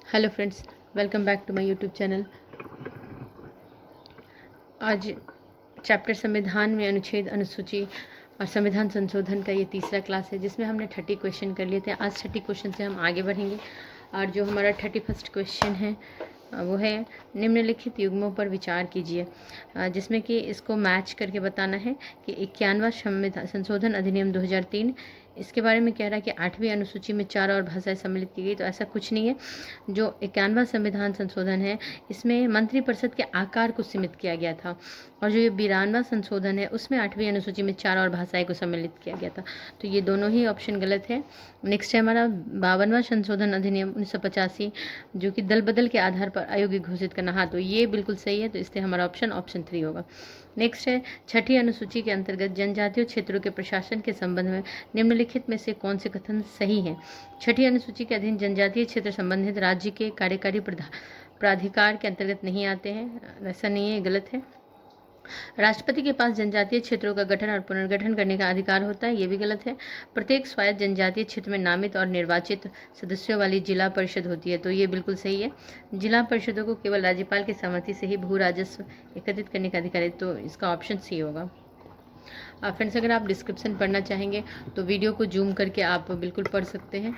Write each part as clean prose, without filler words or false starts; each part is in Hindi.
Hello friends, welcome back to my YouTube channel. आज चैप्टर संविधान में अनुच्छेद अनुसूची और संविधान संशोधन का ये तीसरा क्लास है, जिसमें हमने 30 क्वेश्चन कर लिए थे। आज 30 क्वेश्चन से हम आगे बढ़ेंगे और जो हमारा 31st क्वेश्चन है वो है निम्नलिखित युग्मों पर विचार कीजिए, जिसमें कि इसको मैच करके बताना है कि 51वां संविधान संशोधन अधिनियम 2003 इसके बारे में कह रहा है कि 8वीं अनुसूची में 4 और भाषाएं सम्मिलित की गई। तो ऐसा कुछ नहीं है। जो 51वां संविधान संशोधन है इसमें मंत्रिपरिषद के आकार को सीमित किया गया था, और जो ये 92वां संशोधन है उसमें 8वीं अनुसूची में 4 और भाषाएं को सम्मिलित किया गया था। तो ये दोनों ही ऑप्शन गलत है। नेक्स्ट है हमारा 52वां संशोधन अधिनियम 1985, जो कि दल बदल के आधार पर अयोग्य घोषित करना। हाँ, तो ये बिल्कुल सही है, तो इसलिए हमारा ऑप्शन 3 होगा। नेक्स्ट है 6ठी अनुसूची के अंतर्गत जनजातीय क्षेत्रों के प्रशासन के संबंध में निम्नलिखित में से कौन से कथन सही है। 6ठी अनुसूची के अधीन जनजातीय क्षेत्र संबंधित राज्य के कार्यकारी प्राधिकार के अंतर्गत नहीं आते हैं। ऐसा नहीं है, गलत है। राष्ट्रपति के पास जनजातीय क्षेत्रों का गठन और पुनर्गठन करने का अधिकार होता है, ये भी गलत है। प्रत्येक स्वायत्त जनजातीय क्षेत्र में नामित और निर्वाचित सदस्यों वाली जिला परिषद होती है, तो ये बिल्कुल सही है। जिला परिषदों को केवल राज्यपाल की सहमति से ही भू राजस्व एकत्रित करने का अधिकार है, तो इसका ऑप्शन सी होगा। फ्रेंड्स, अगर आप डिस्क्रिप्शन पढ़ना चाहेंगे तो वीडियो को जूम करके आप बिल्कुल पढ़ सकते हैं।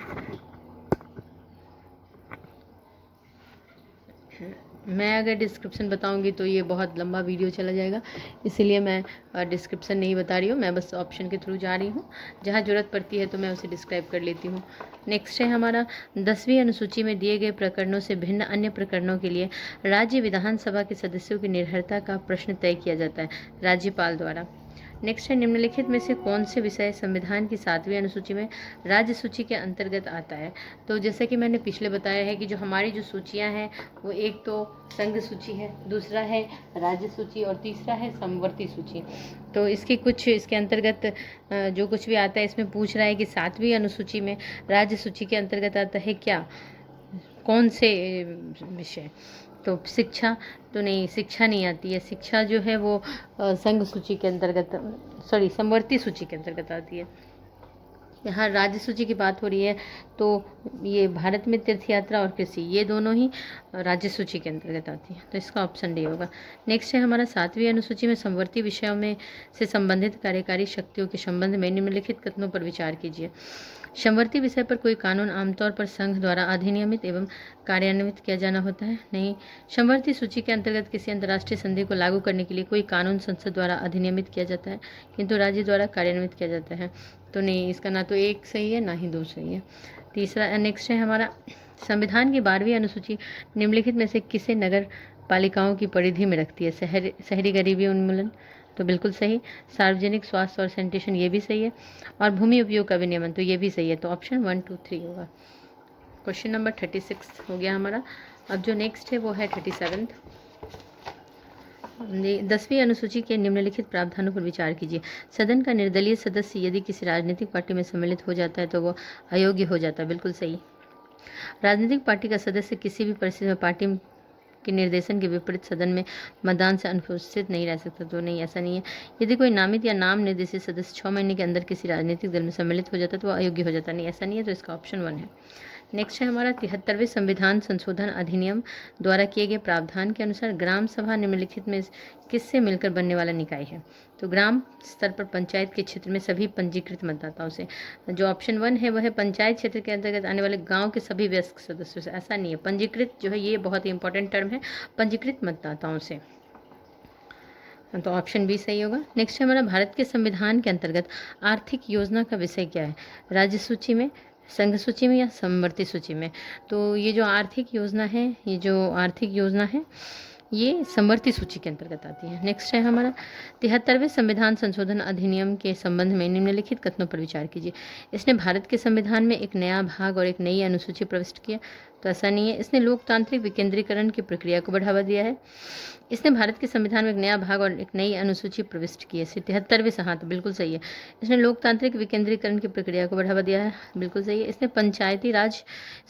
मैं अगर डिस्क्रिप्शन बताऊंगी तो ये बहुत लंबा वीडियो चला जाएगा, इसीलिए मैं डिस्क्रिप्शन नहीं बता रही हूँ। मैं बस ऑप्शन के थ्रू जा रही हूँ, जहाँ ज़रूरत पड़ती है तो मैं उसे डिस्क्राइब कर लेती हूँ। नेक्स्ट है हमारा 10वीं अनुसूची में दिए गए प्रकरणों से भिन्न अन्य प्रकरणों के लिए राज्य विधानसभा के सदस्यों की निर्भरता का प्रश्न तय किया जाता है राज्यपाल द्वारा। नेक्स्ट है निम्नलिखित में से कौन से विषय संविधान की 7वीं अनुसूची में राज्य सूची के अंतर्गत आता है। तो जैसे कि मैंने पिछले बताया है कि जो हमारी जो सूचियां हैं वो एक तो संघ सूची है, दूसरा है राज्य सूची और तीसरा है समवर्ती सूची। तो इसकी कुछ इसके अंतर्गत जो कुछ भी आता है इसमें पूछ रहा है कि 7वीं अनुसूची में राज्य सूची के अंतर्गत आता है क्या, कौन से विषय। तो शिक्षा तो नहीं, शिक्षा नहीं आती है। शिक्षा जो है वो संघ सूची के अंतर्गत, समवर्ती सूची के अंतर्गत आती है। यहाँ राज्य सूची की बात हो रही है तो ये भारत में तीर्थ यात्रा और कृषि, ये दोनों ही राज्य सूची के अंतर्गत आती है, तो इसका ऑप्शन डी होगा। नेक्स्ट है हमारा 7वीं अनुसूची में समवर्ती विषयों में से संबंधित कार्यकारी शक्तियों के संबंध में निम्नलिखित कथनों पर विचार कीजिए। समवर्ती विषय पर कोई कानून आमतौर पर संघ द्वारा अधिनियमित एवं कार्यान्वित किया जाना होता है। नहीं, समवर्ती सूची के अंतर्गत किसी अंतर्राष्ट्रीय संधि को लागू करने के लिए कोई कानून संसद द्वारा अधिनियमित किया जाता है, किंतु राज्य द्वारा कार्यान्वित किया जाता है। तो नहीं, इसका ना तो 1 सही है ना ही 2 सही है। तीसरा नेक्स्ट है हमारा संविधान की 12वीं अनुसूची निम्नलिखित में से किसे नगर पालिकाओं की परिधि में रखती है। शहरी गरीबी उन्मूलन, तो बिल्कुल सही। सार्वजनिक स्वास्थ्य और सैनिटेशन, ये भी सही है। और भूमि उपयोग का विनियमन, तो ये भी सही है। तो ऑप्शन 1, 2, 3 होगा। क्वेश्चन नंबर 36 हो गया हमारा। अब जो नेक्स्ट है वो है 37। 10वीं अनुसूची के निम्नलिखित प्रावधानों पर विचार कीजिए। सदन का निर्दलीय सदस्य यदि किसी राजनीतिक पार्टी में सम्मिलित हो जाता है तो वो अयोग्य हो जाता है, बिल्कुल सही। राजनीतिक पार्टी का सदस्य किसी भी परिस्थिति में पार्टी के निर्देशन के विपरीत सदन में मतदान से अनुपस्थित नहीं रह सकता, तो नहीं, ऐसा नहीं है। यदि कोई नामित या नाम निर्देशित सदस्य 6 महीने के अंदर किसी राजनीतिक दल में सम्मिलित हो जाता है तो वह अयोग्य हो जाता, नहीं, ऐसा नहीं है। तो इसका ऑप्शन 1 है। नेक्स्ट है हमारा 73वें संविधान संशोधन अधिनियम द्वारा किए गए प्रावधान के अनुसार ग्राम सभा निम्नलिखित में किससे मिलकर बनने वाला निकाय है। तो ग्राम स्तर पर पंचायत के क्षेत्र में सभी पंजीकृत मतदाताओं से। जो ऑप्शन 1 है वह है पंचायत क्षेत्र के अंतर्गत आने वाले गांव के सभी वयस्क सदस्यों से। ऐसा नहीं है, पंजीकृत जो है ये बहुत ही इंपॉर्टेंट टर्म है, पंजीकृत मतदाताओं से। तो ऑप्शन बी सही होगा। नेक्स्ट है हमारा भारत के संविधान के अंतर्गत आर्थिक योजना का विषय क्या है। राज्य सूची में, संघ सूची में या समवर्ती सूची में। तो ये जो आर्थिक योजना है ये समवर्ती सूची के अंतर्गत आती है। नेक्स्ट है हमारा 73वें संविधान संशोधन अधिनियम के संबंध में निम्नलिखित कथनों पर विचार कीजिए। इसने भारत के संविधान में एक नया भाग और एक नई अनुसूची प्रविष्ट किया, तो ऐसा नहीं है। इसने लोकतांत्रिक विकेंद्रीकरण की प्रक्रिया को बढ़ावा दिया है। इसने भारत के संविधान में एक नया भाग और एक नई अनुसूची प्रविष्ट की है। 73वें से, हाँ, तो बिल्कुल सही है। इसने लोकतांत्रिक विकेंद्रीकरण की प्रक्रिया को बढ़ावा दिया है, बिल्कुल सही है। इसने पंचायती राज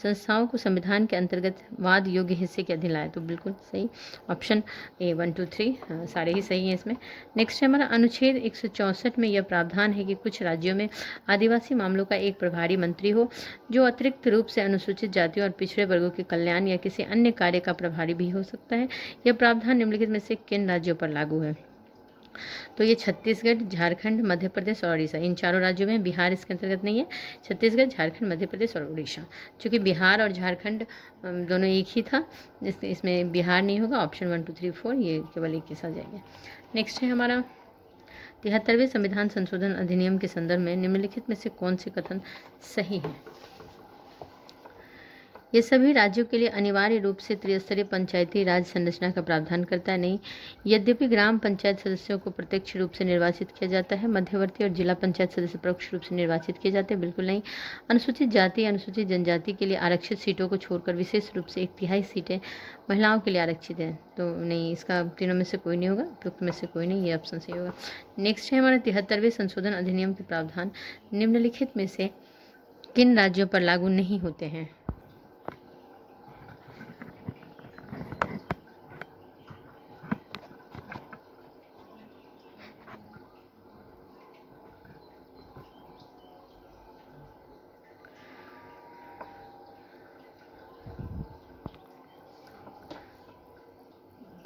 संस्थाओं को संविधान के अंतर्गत वाद योग्य हिस्से के अधीन लाया, तो बिल्कुल सही। ऑप्शन ए 1, 2, 3 सारे ही सही हैं इसमें। नेक्स्ट है हमारा अनुच्छेद 164 में यह प्रावधान है कि कुछ राज्यों में आदिवासी मामलों का एक प्रभारी मंत्री हो जो अतिरिक्त रूप से अनुसूचित जातियों और पिछड़े पिछड़े वर्गों के कल्याण या किसी अन्य कार्य का प्रभारी भी हो सकता है। यह प्रावधान निम्नलिखित में से किन राज्यों पर लागू है? तो ये छत्तीसगढ़, झारखंड, मध्य प्रदेश और उड़ीसा, इन चारों राज्यों में, बिहार इसके अंतर्गत नहीं है। छत्तीसगढ़, झारखंड, मध्य प्रदेश और उड़ीसा। चूँकि बिहार और झारखंड दोनों एक ही था, इसमें बिहार नहीं होगा। ऑप्शन 1, 2, 3, 4 ये केवल एक के साथ जाएंगे। नेक्स्ट है हमारा 73वें संविधान संशोधन अधिनियम के संदर्भ में निम्नलिखित में से कौन से कथन सही है? ये सभी राज्यों के लिए अनिवार्य रूप से त्रिस्तरीय पंचायती राज संरचना का प्रावधान करता है। नहीं, यद्यपि ग्राम पंचायत सदस्यों को प्रत्यक्ष रूप से निर्वाचित किया जाता है, मध्यवर्ती और जिला पंचायत सदस्य परोक्ष रूप से निर्वाचित किए जाते हैं। बिल्कुल नहीं। अनुसूचित जाति, अनुसूचित जनजाति के लिए आरक्षित सीटों को छोड़कर विशेष रूप से 1/3 सीटें महिलाओं के लिए आरक्षित हैं। तो नहीं, इसका तीनों में से कोई नहीं होगा, उपयुक्त में से कोई नहीं, ये ऑप्शन सही होगा। नेक्स्ट है हमारा 73वें संशोधन अधिनियम के प्रावधान निम्नलिखित में से किन राज्यों पर लागू नहीं होते हैं?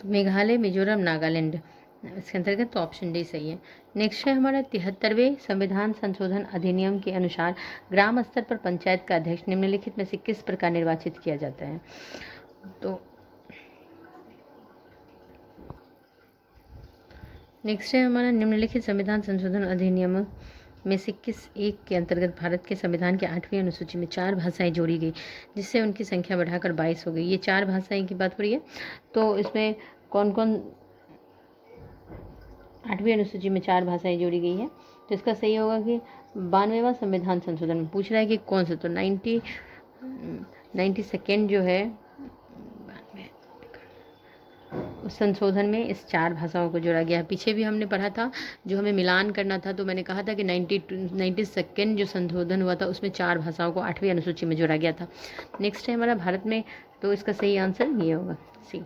मेघालय, मिजोरम, नागालैंड इसके अंतर्गत, तो ऑप्शन डी सही है। नेक्स्ट है हमारा 73वें संविधान संशोधन अधिनियम के अनुसार ग्राम स्तर पर पंचायत का अध्यक्ष निम्नलिखित में से किस प्रकार निर्वाचित किया जाता है? तो नेक्स्ट है हमारा निम्नलिखित संविधान संशोधन अधिनियम में से किस एक के अंतर्गत भारत के संविधान के 8वीं अनुसूची में 4 भाषाएं जोड़ी गई, जिससे उनकी संख्या बढ़ाकर 22 हो गई। ये 4 भाषाएं की बात हो रही है। तो इसमें कौन कौन 8वीं अनुसूची में 4 भाषाएं जोड़ी गई है? तो इसका सही होगा कि 92वां संविधान संशोधन में पूछ रहा है कि कौन सा, तो 92nd जो है उस संशोधन में इस 4 भाषाओं को जोड़ा गया है। पीछे भी हमने पढ़ा था, जो हमें मिलान करना था, तो मैंने कहा था कि 92nd जो संशोधन हुआ था उसमें 4 भाषाओं को 8वीं अनुसूची में जोड़ा गया था। नेक्स्ट है हमारा भारत में, तो इसका सही आंसर ये होगा, सी।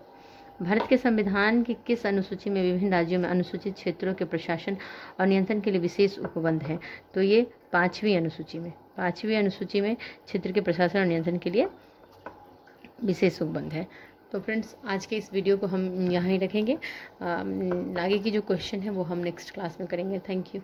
भारत के संविधान की किस अनुसूची में विभिन्न राज्यों में अनुसूचित क्षेत्रों के प्रशासन और नियंत्रण के लिए विशेष उपबंध है? तो ये 5वीं अनुसूची में, 5वीं अनुसूची में क्षेत्र के प्रशासन और नियंत्रण के लिए विशेष उपबंध है। तो फ्रेंड्स, आज के इस वीडियो को हम यहाँ ही रखेंगे। आगे की जो क्वेश्चन है वो हम नेक्स्ट क्लास में करेंगे। Thank you.